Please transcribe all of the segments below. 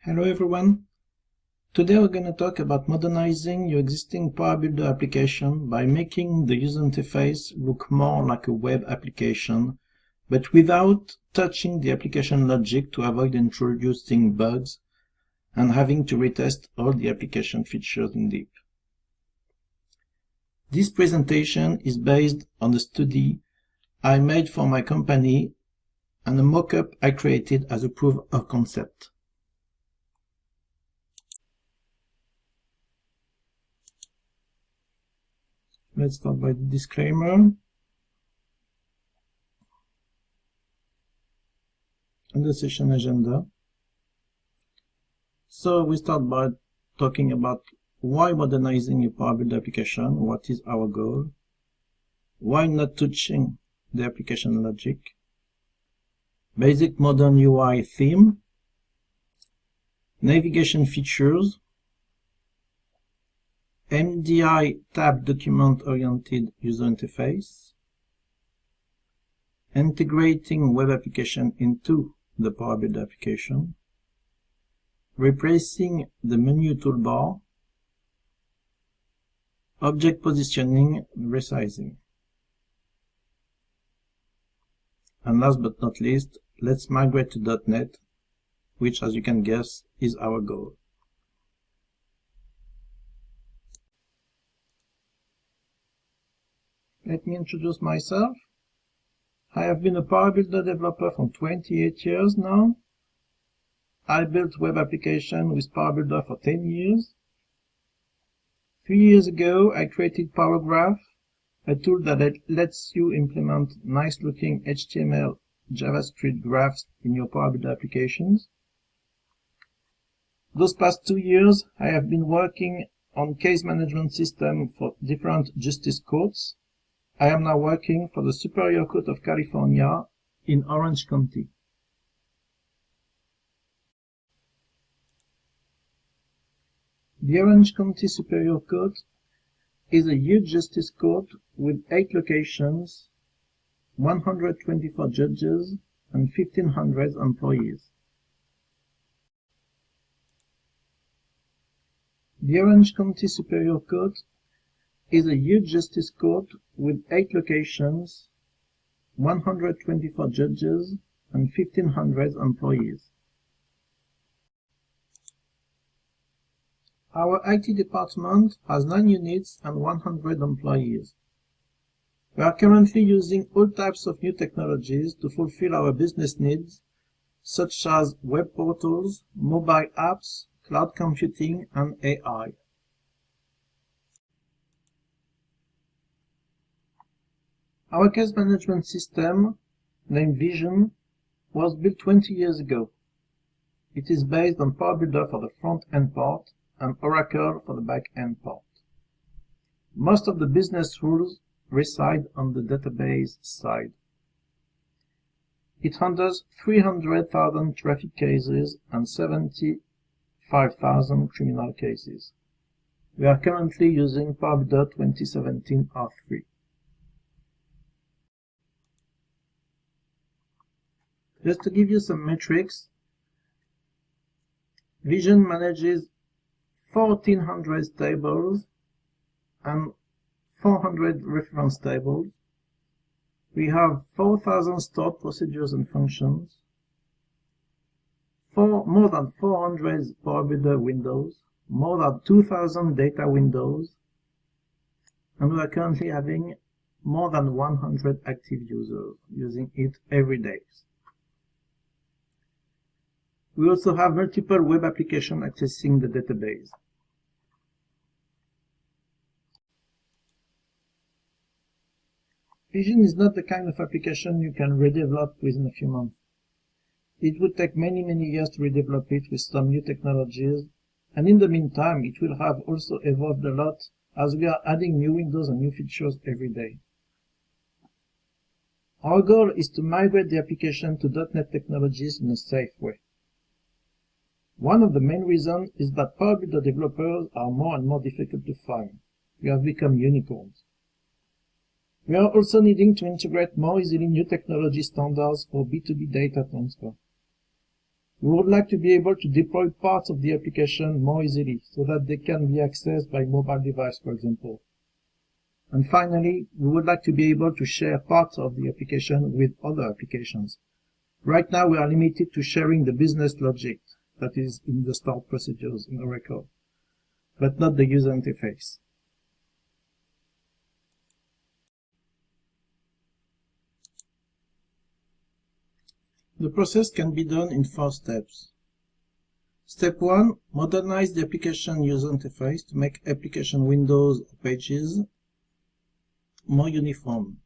Hello everyone. Today we're going to talk about modernizing your existing PowerBuilder application by making the user interface look more like a web application, but without touching the application logic to avoid introducing bugs and having to retest all the application features in deep. This presentation is based on a study I made for my company and a mock-up I created as a proof of concept. Let's start by the disclaimer. And the session agenda. So we start by talking about why modernizing your PowerBuilder application, what is our goal, why not touching the application logic, basic modern UI theme, navigation features, MDI tab document-oriented user interface, integrating web application into the PowerBuilder application, replacing the menu toolbar, object positioning, resizing. And last but not least, let's migrate to .NET, which, as you can guess, is our goal. Let me introduce myself. I have been a PowerBuilder developer for 28 years now. I built web applications with PowerBuilder for 10 years. 3 years ago, I created PowerGraph, a tool that lets you implement nice-looking HTML, JavaScript graphs in your PowerBuilder applications. Those past 2 years, I have been working on case management system for different justice courts. I am now working for the Superior Court of California in Orange County. The Orange County Superior Court is a huge justice court with 8 locations, 124 judges, and 1,500 employees. The Orange County Superior Court is a huge justice court with 8 locations, 124 judges, and 1,500 employees. Our IT department has 9 units and 100 employees. We are currently using all types of new technologies to fulfill our business needs, such as web portals, mobile apps, cloud computing, and AI. Our case management system, named Vision, was built 20 years ago. It is based on PowerBuilder for the front-end part and Oracle for the back-end part. Most of the business rules reside on the database side. It handles 300,000 traffic cases and 75,000 criminal cases. We are currently using PowerBuilder 2017 R3. Just to give you some metrics, Vision manages 1,400 tables and 400 reference tables. We have 4,000 stored procedures and functions, more than 400 PowerBuilder windows, more than 2,000 data windows, and we are currently having more than 100 active users using it every day. We also have multiple web applications accessing the database. Vision is not the kind of application you can redevelop within a few months. It would take many years to redevelop it with some new technologies, and in the meantime it will have also evolved a lot as we are adding new windows and new features every day. Our goal is to migrate the application to .NET technologies in a safe way. One of the main reasons is that PowerBuilder developers are more and more difficult to find. We have become unicorns. We are also needing to integrate more easily new technology standards for B2B data transfer. We would like to be able to deploy parts of the application more easily so that they can be accessed by mobile device, for example. And finally, we would like to be able to share parts of the application with other applications. Right now, we are limited to sharing the business logic that is in the stored procedures in Oracle, but not the user interface. The process can be done in 4 steps. Step 1. Modernize the application user interface to make application windows or pages more uniform.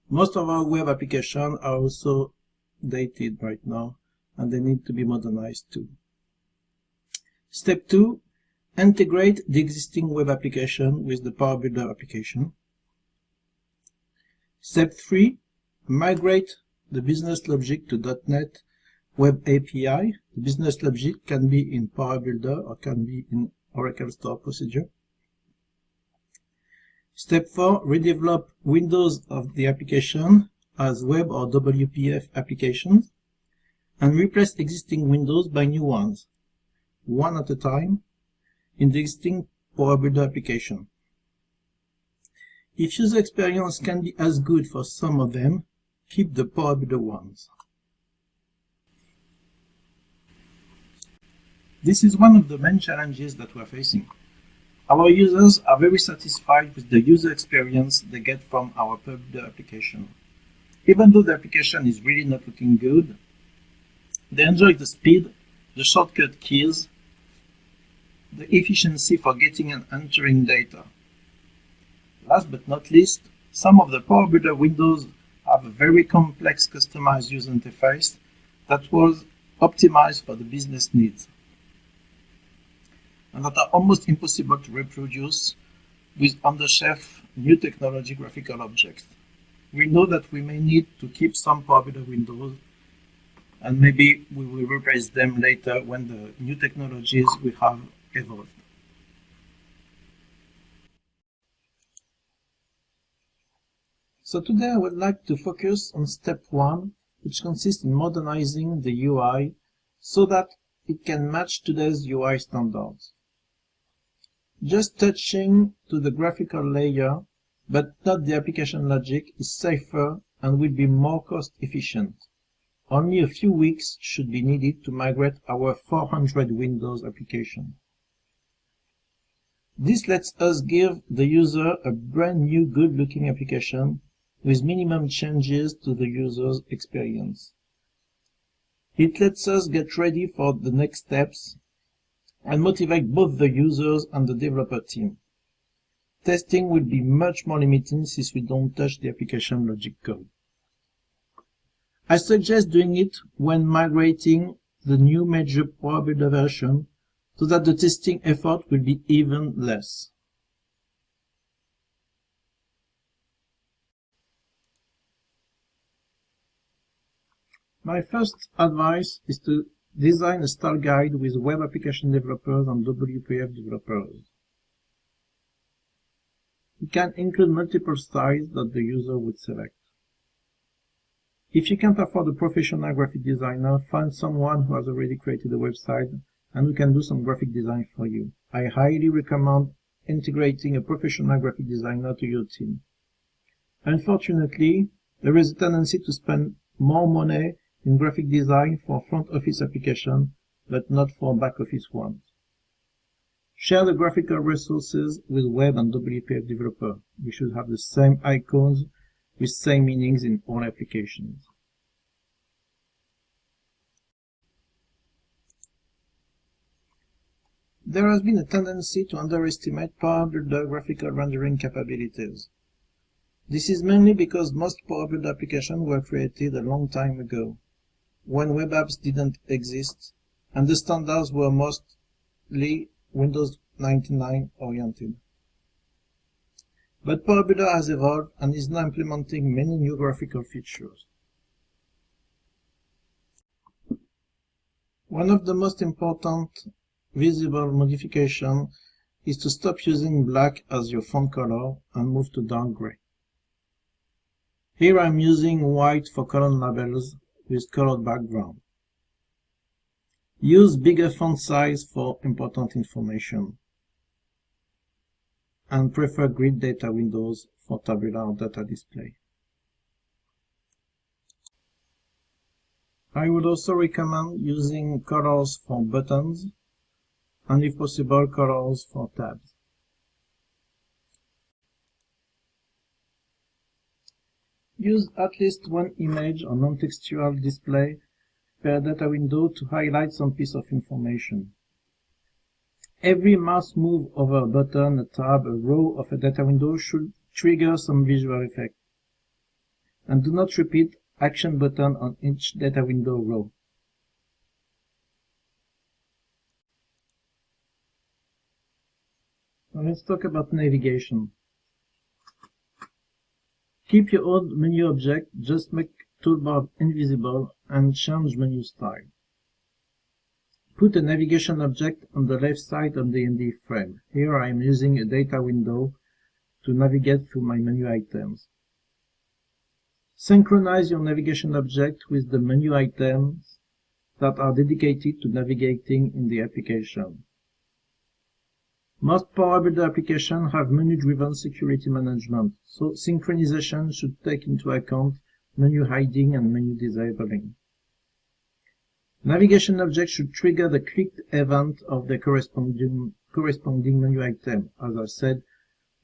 Most of our web applications are also dated right now, and they need to be modernized too. Step 2. Integrate the existing web application with the PowerBuilder application. Step 3. Migrate the business logic to .NET Web API. The business logic can be in PowerBuilder or can be in Oracle Store Procedure. Step 4. Redevelop windows of the application as web or WPF applications and replace existing windows by new ones, one at a time, in the existing PowerBuilder application. If user experience can be as good for some of them, keep the PowerBuilder ones. This is one of the main challenges that we are facing. Our users are very satisfied with the user experience they get from our PowerBuilder application. Even though the application is really not looking good, they enjoy the speed, the shortcut keys, the efficiency for getting and entering data. Last but not least, some of the PowerBuilder windows have a very complex customized user interface that was optimized for the business needs, and that are almost impossible to reproduce with on-the-shelf new technology graphical objects. We know that we may need to keep some PowerBuilder windows, and maybe we will replace them later when the new technologies we have evolved. So today I would like to focus on step 1, which consists in modernizing the UI so that it can match today's UI standards. Just touching to the graphical layer, but not the application logic, is safer and will be more cost efficient. Only a few weeks should be needed to migrate our 400 Windows application. This lets us give the user a brand new good-looking application with minimum changes to the user's experience. It lets us get ready for the next steps and motivate both the users and the developer team. Testing will be much more limited since we don't touch the application logic code. I suggest doing it when migrating the new major PowerBuilder version so that the testing effort will be even less. My first advice is to design a style guide with web application developers and WPF developers. It can include multiple styles that the user would select. If you can't afford a professional graphic designer, find someone who has already created a website and who can do some graphic design for you. I highly recommend integrating a professional graphic designer to your team. Unfortunately, there is a tendency to spend more money in graphic design for front office applications, but not for back office ones. Share the graphical resources with web and WPF developers. We should have the same icons with same meanings in all applications. There has been a tendency to underestimate PowerBuilder graphical rendering capabilities. This is mainly because most PowerBuilder applications were created a long time ago, when web apps didn't exist, and the standards were mostly Windows 99 oriented. But PowerBuilder has evolved and is now implementing many new graphical features. One of the most important visible modifications is to stop using black as your font color and move to dark gray. Here I'm using white for column labels with colored background. Use bigger font size for important information. And prefer grid data windows for tabular data display. I would also recommend using colors for buttons, and if possible, colors for tabs. Use at least one image or non-textual display per data window to highlight some piece of information. Every mouse move over a button, a tab, a row of a data window should trigger some visual effect. And do not repeat action button on each data window row. Now let's talk about navigation. Keep your old menu object, just make toolbar invisible and change menu style. Put a navigation object on the left side of the MD frame. Here I am using a data window to navigate through my menu items. Synchronize your navigation object with the menu items that are dedicated to navigating in the application. Most PowerBuilder applications have menu-driven security management, so synchronization should take into account menu hiding and menu disabling. Navigation objects should trigger the clicked event of the corresponding menu item. As I said,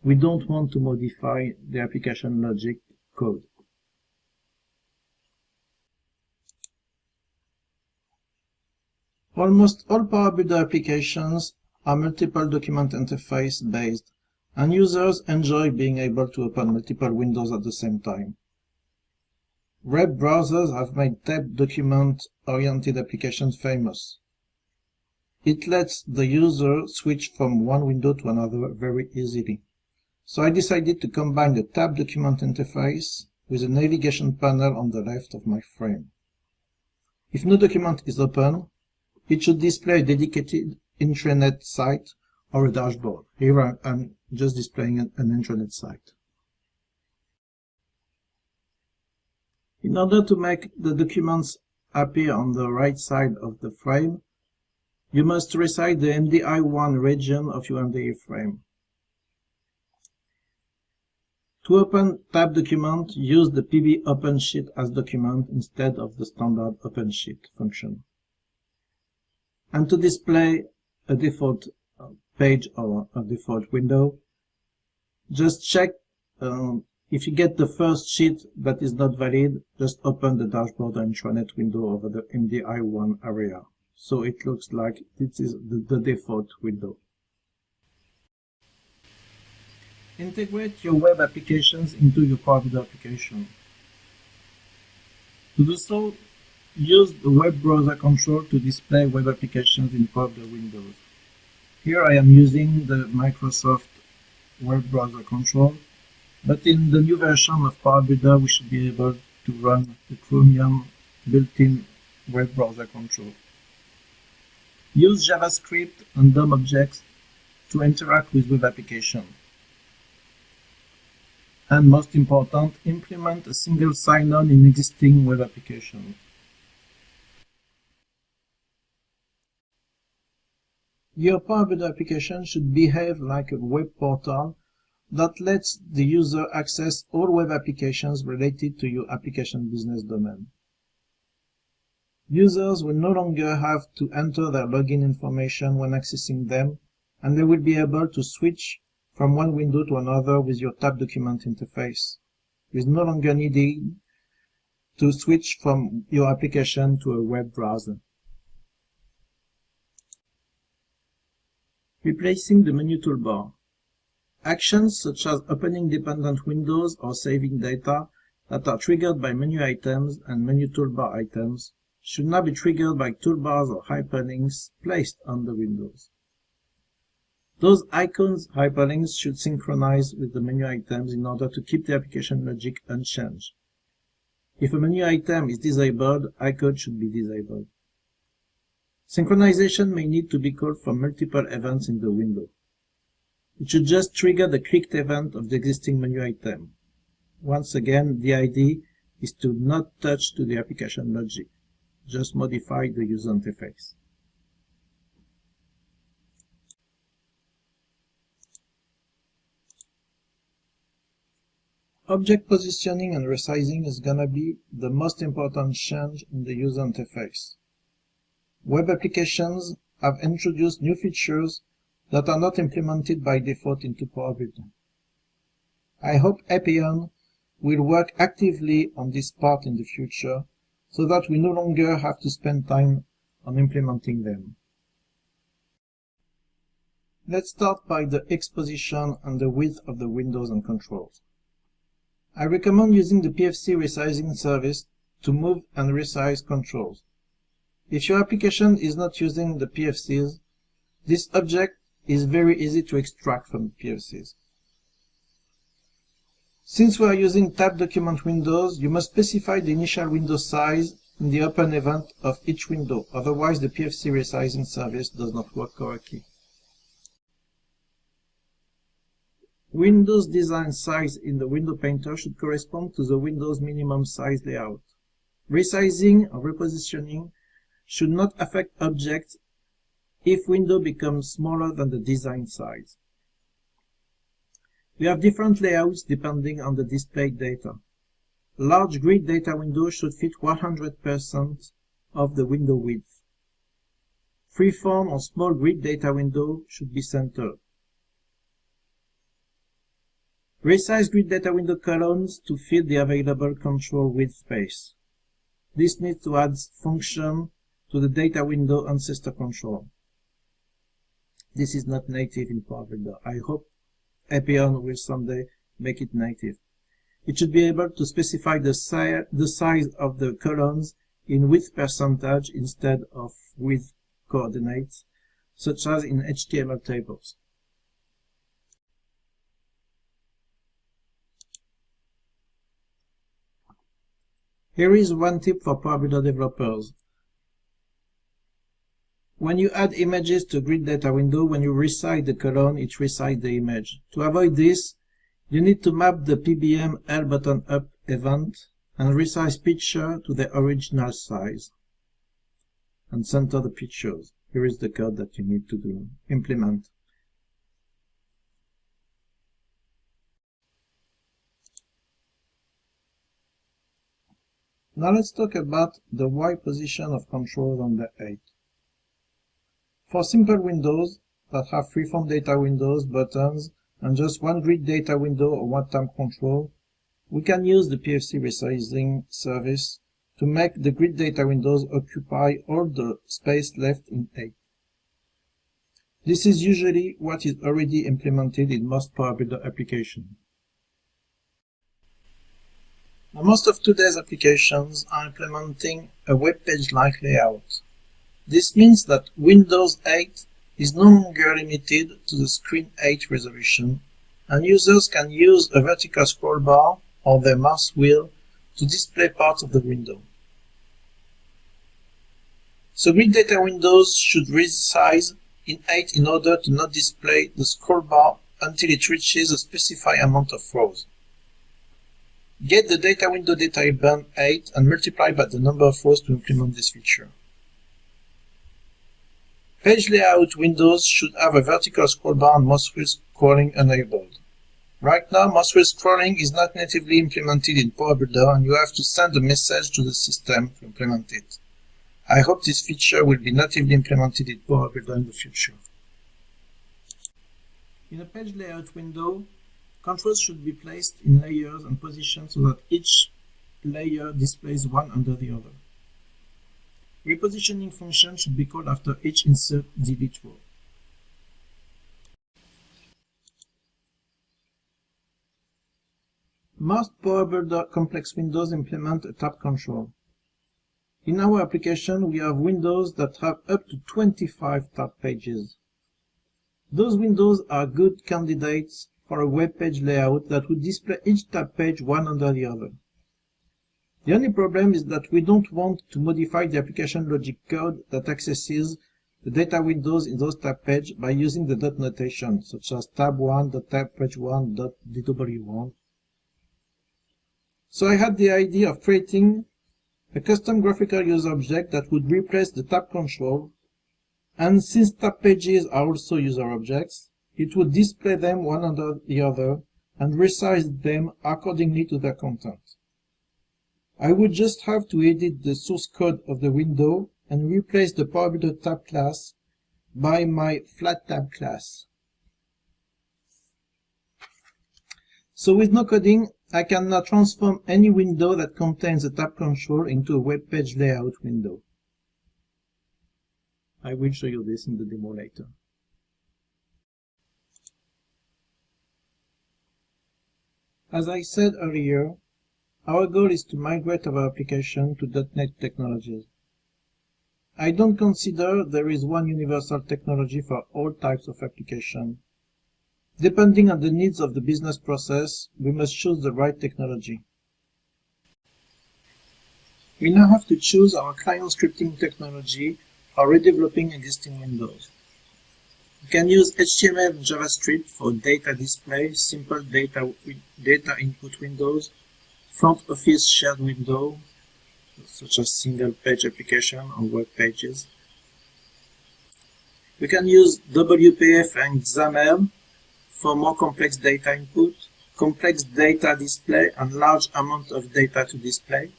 we don't want to modify the application logic code. Almost all PowerBuilder applications are multiple document interface based, and users enjoy being able to open multiple windows at the same time. Web browsers have made tabbed document-oriented applications famous. It lets the user switch from one window to another very easily. So I decided to combine the tabbed document interface with a navigation panel on the left of my frame. If no document is open, it should display a dedicated intranet site or a dashboard. Here I'm just displaying an intranet site. In order to make the documents appear on the right side of the frame, you must resize the MDI1 region of your MDI frame. To open tab document, use the PB Open Sheet as document instead of the standard Open Sheet function. And to display a default page or a default window, just check if you get the first sheet that is not valid, just open the dashboard or intranet window over the MDI1 area. So it looks like this is the default window. Integrate your web applications into your PowerBuilder application. To do so, use the web browser control to display web applications in PowerBuilder Windows. Here I am using the Microsoft web browser control, but in the new version of PowerBuilder we should be able to run the Chromium built-in web browser control. Use JavaScript and DOM objects to interact with web applications. And most important, implement a single sign-on in existing web applications. Your PowerBuilder application should behave like a web portal that lets the user access all web applications related to your application business domain. Users will no longer have to enter their login information when accessing them, and they will be able to switch from one window to another with your tab document interface, with no longer needing to switch from your application to a web browser. Replacing the menu toolbar. Actions such as opening dependent windows or saving data that are triggered by menu items and menu toolbar items should now be triggered by toolbars or hyperlinks placed on the windows. Those icons hyperlinks should synchronize with the menu items in order to keep the application logic unchanged. If a menu item is disabled, icon should be disabled. Synchronization may need to be called from multiple events in the window. It should just trigger the clicked event of the existing menu item. Once again, the idea is to not touch to the application logic. Just modify the user interface. Object positioning and resizing is gonna be the most important change in the user interface. Web applications have introduced new features that are not implemented by default into PowerBuilder. I hope Appeon will work actively on this part in the future so that we no longer have to spend time on implementing them. Let's start by the exposition and the width of the windows and controls. I recommend using the PFC resizing service to move and resize controls. If your application is not using the PFCs, this object is very easy to extract from the PFCs. Since we are using tab document windows, you must specify the initial window size in the open event of each window, otherwise the PFC resizing service does not work correctly. Windows design size in the window painter should correspond to the Windows minimum size layout. Resizing or repositioning should not affect objects if window becomes smaller than the design size. We have different layouts depending on the displayed data. Large grid data window should fit 100% of the window width. Freeform or small grid data window should be centered. Resize grid data window columns to fill the available control width space. This needs to add function to the data window ancestor control. This is not native in PowerBuilder. I hope Appeon will someday make it native. It should be able to specify the size of the columns in width percentage instead of width coordinates, such as in HTML tables. Here is one tip for PowerBuilder developers. When you add images to grid data window, when you resize the column, it resizes the image. To avoid this, you need to map the PBM L button up event and resize picture to the original size and center the pictures. Here is the code that you need to implement. Now let's talk about the Y position of controls on the 8. For simple windows that have freeform data windows, buttons, and just one grid data window or one tab control, we can use the PFC resizing service to make the grid data windows occupy all the space left in 8. This is usually what is already implemented in most PowerBuilder applications. Now, most of today's applications are implementing a web page-like layout. This means that Windows 8 is no longer limited to the Screen 8 resolution, and users can use a vertical scroll bar or their mouse wheel to display parts of the window. So grid data windows should resize in 8 in order to not display the scroll bar until it reaches a specified amount of rows. Get the data window detail band 8 and multiply by the number of rows to implement this feature. Page layout windows should have a vertical scroll bar and mouse wheel scrolling enabled. Right now, mouse wheel scrolling is not natively implemented in PowerBuilder, and you have to send a message to the system to implement it. I hope this feature will be natively implemented in PowerBuilder in the future. In a page layout window, controls should be placed in layers and positioned so that each layer displays one under the other. Repositioning function should be called after each insert delete row. Most PowerBuilder complex windows implement a tab control. In our application, we have windows that have up to 25 tab pages. Those windows are good candidates for a web page layout that would display each tab page one under the other. The only problem is that we don't want to modify the application logic code that accesses the data windows in those tab pages by using the dot notation, such as tab1, tab page1, .dw1. So I had the idea of creating a custom graphical user object that would replace the tab control, and since tab pages are also user objects, it would display them one under the other and resize them accordingly to their content. I would just have to edit the source code of the window and replace the PowerBuilder tab class by my flat tab class. So with no coding, I can now transform any window that contains a tab control into a web page layout window. I will show you this in the demo later. As I said earlier, our goal is to migrate our application to .NET technologies. I don't consider there is one universal technology for all types of application. Depending on the needs of the business process, we must choose the right technology. We now have to choose our client scripting technology for redeveloping existing windows. We can use HTML and JavaScript for data display, simple data input windows, front office shared window, such as single page application or web pages. We can use WPF and XAML for more complex data input, complex data display and large amount of data to display.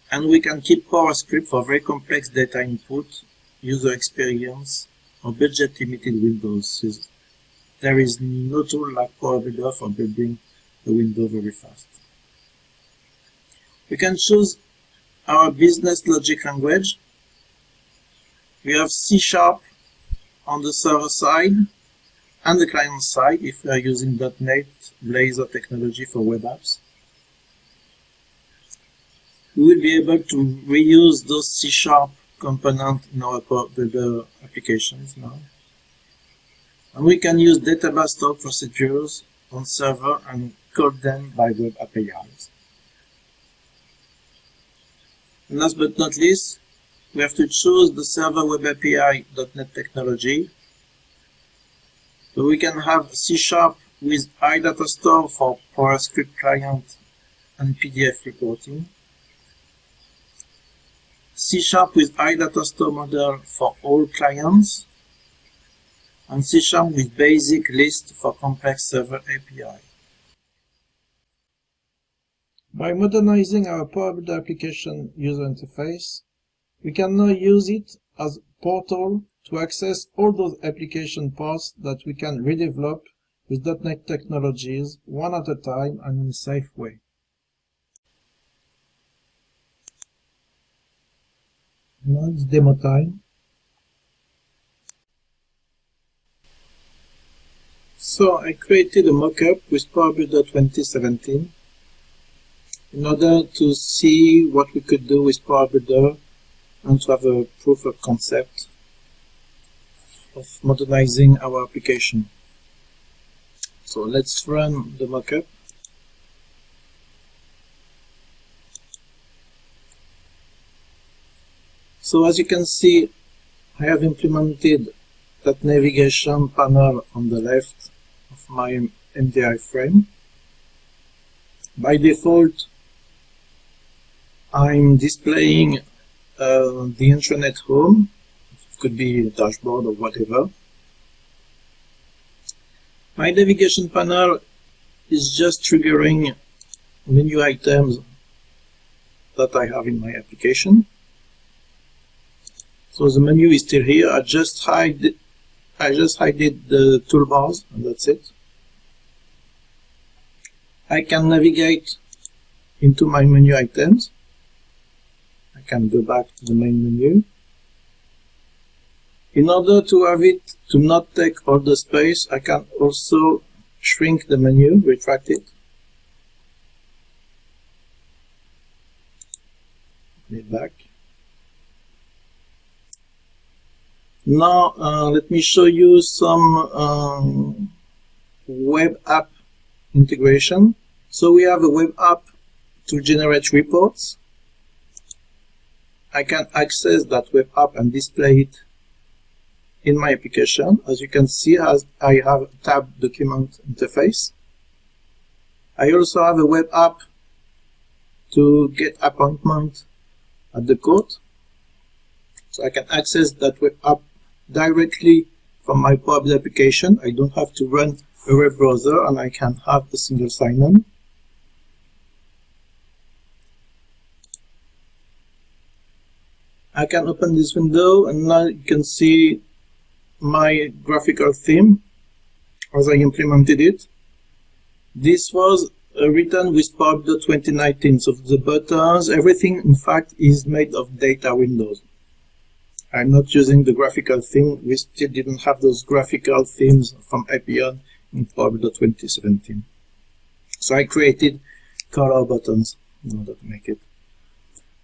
And we can keep PowerScript for very complex data input, user experience, or budget limited windows. There is no tool like PowerBuilder for building the window very fast. We can choose our business logic language. We have C# on the server side and the client side if we are using .NET Blazor technology for web apps. We will be able to reuse those C# components in our PowerBuilder applications now. And we can use database store procedures on server and call them by web APIs. And last but not least, we have to choose the server web API .NET technology. So we can have C# with iDataStore for PowerScript client and PDF reporting. C# with iDataStore model for all clients. And C# with basic list for complex server API. By modernizing our PowerBuilder application user interface, we can now use it as a portal to access all those application parts that we can redevelop with .NET technologies one at a time and in a safe way. Now it's demo time. So I created a mockup with PowerBuilder 2017 in order to see what we could do with PowerBuilder and to have a proof of concept of modernizing our application. So let's run the mockup. So as you can see, I have implemented that navigation panel on the left of my MDI frame. By default, I'm displaying the intranet home. It could be a dashboard or whatever. My navigation panel is just triggering menu items that I have in my application. So the menu is still here. I just hide the toolbars and that's it. I can navigate into my menu items. I can go back to the main menu. In order to have it to not take all the space, I can also shrink the menu, retract it. Put it back. Now let me show you some web app integration. So we have a web app to generate reports. I can access that web app and display it in my application. As you can see, as I have a tab document interface. I also have a web app to get appointment at the court. So I can access that web app directly from my PowerBuilder application. I don't have to run a web browser and I can have a single sign-on. I can open this window and now you can see my graphical theme as I implemented it. This was written with PowerBuilder 2019, so the buttons, everything in fact is made of DataWindows. I'm not using the graphical theme. We still didn't have those graphical themes from Appeon in PowerBuilder 2017. So I created color buttons in order to make it.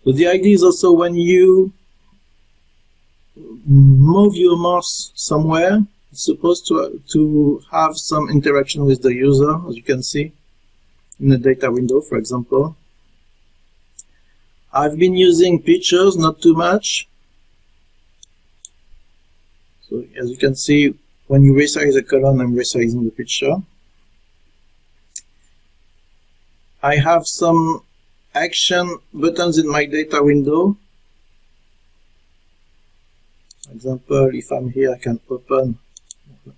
So the idea is also when you move your mouse somewhere, it's supposed to have some interaction with the user, as you can see in the data window, for example. I've been using pictures, not too much. So as you can see, when you resize a column, I'm resizing the picture. I have some action buttons in my data window. For example, if I'm here, I can open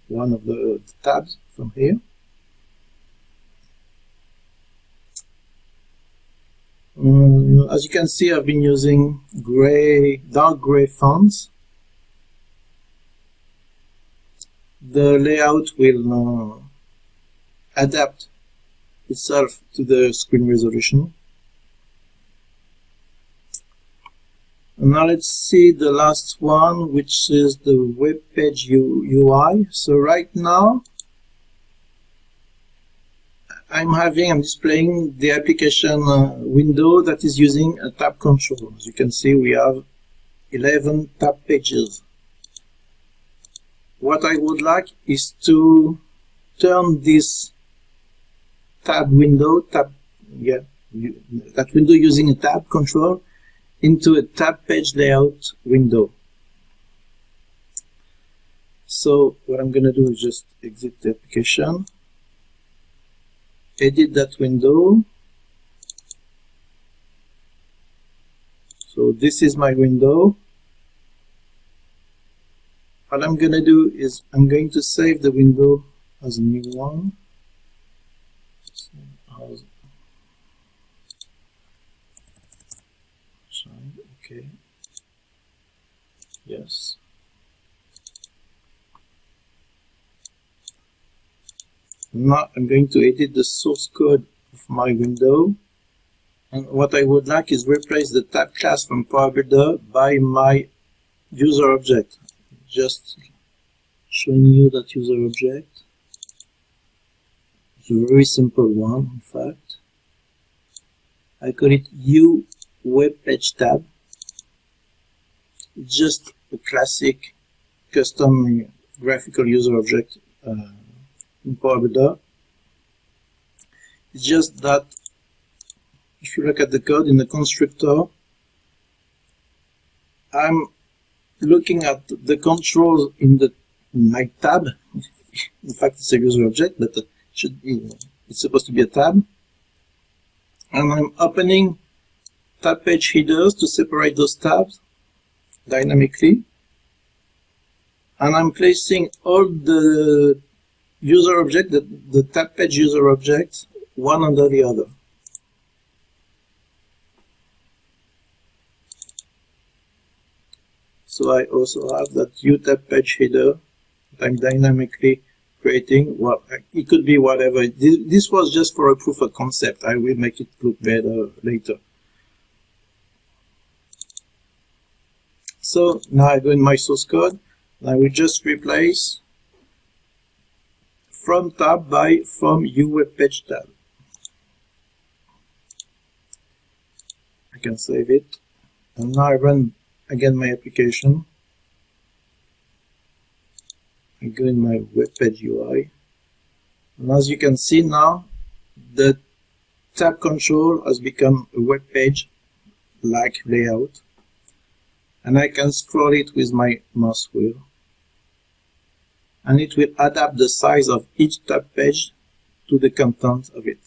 one of the tabs from here. As you can see, I've been using dark gray fonts. The layout will adapt itself to the screen resolution. And now let's see the last one, which is the web page UI. So right now, I'm displaying the application window that is using a tab control. As you can see, we have 11 tab pages. What I would like is to turn this tab window, that window using a tab control, into a tab page layout window. So what I'm going to do is just exit the application, edit that window. So this is my window. What I'm going to do is I'm going to save the window as a new one. Okay. Yes. Now I'm going to edit the source code of my window. And what I would like is replace the tab class from PowerBuilder by my user object. Just showing you that user object. It's a very simple one, in fact. I call it U Web Page Tab. It's just a classic custom graphical user object in PowerBuilder. It's just that if you look at the code in the constructor, I'm looking at the controls in my tab. In fact, it's a user object, but it's supposed to be a tab. And I'm opening tab page headers to separate those tabs dynamically. And I'm placing all the user object, the tab page user objects, one under the other. So I also have that tab page header that I'm dynamically creating. Well, it could be whatever. This was just for a proof of concept. I will make it look better later. So now I go in my source code, and I will just replace from tab by from uWebPage tab. I can save it, and now I run again my application. I go in my web page UI, and as you can see now, the tab control has become a web page like layout, and I can scroll it with my mouse wheel, and it will adapt the size of each tab page to the content of it.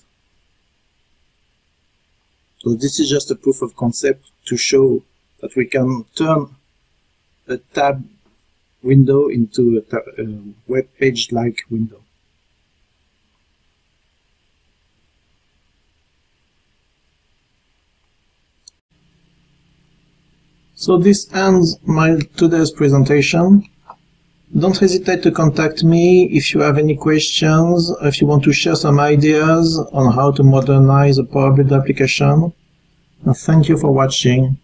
So this is just a proof of concept to show that we can turn a tab window into a web page like window. So this ends my today's presentation. Don't hesitate to contact me if you have any questions, if you want to share some ideas on how to modernize a PowerBuilder application. And thank you for watching.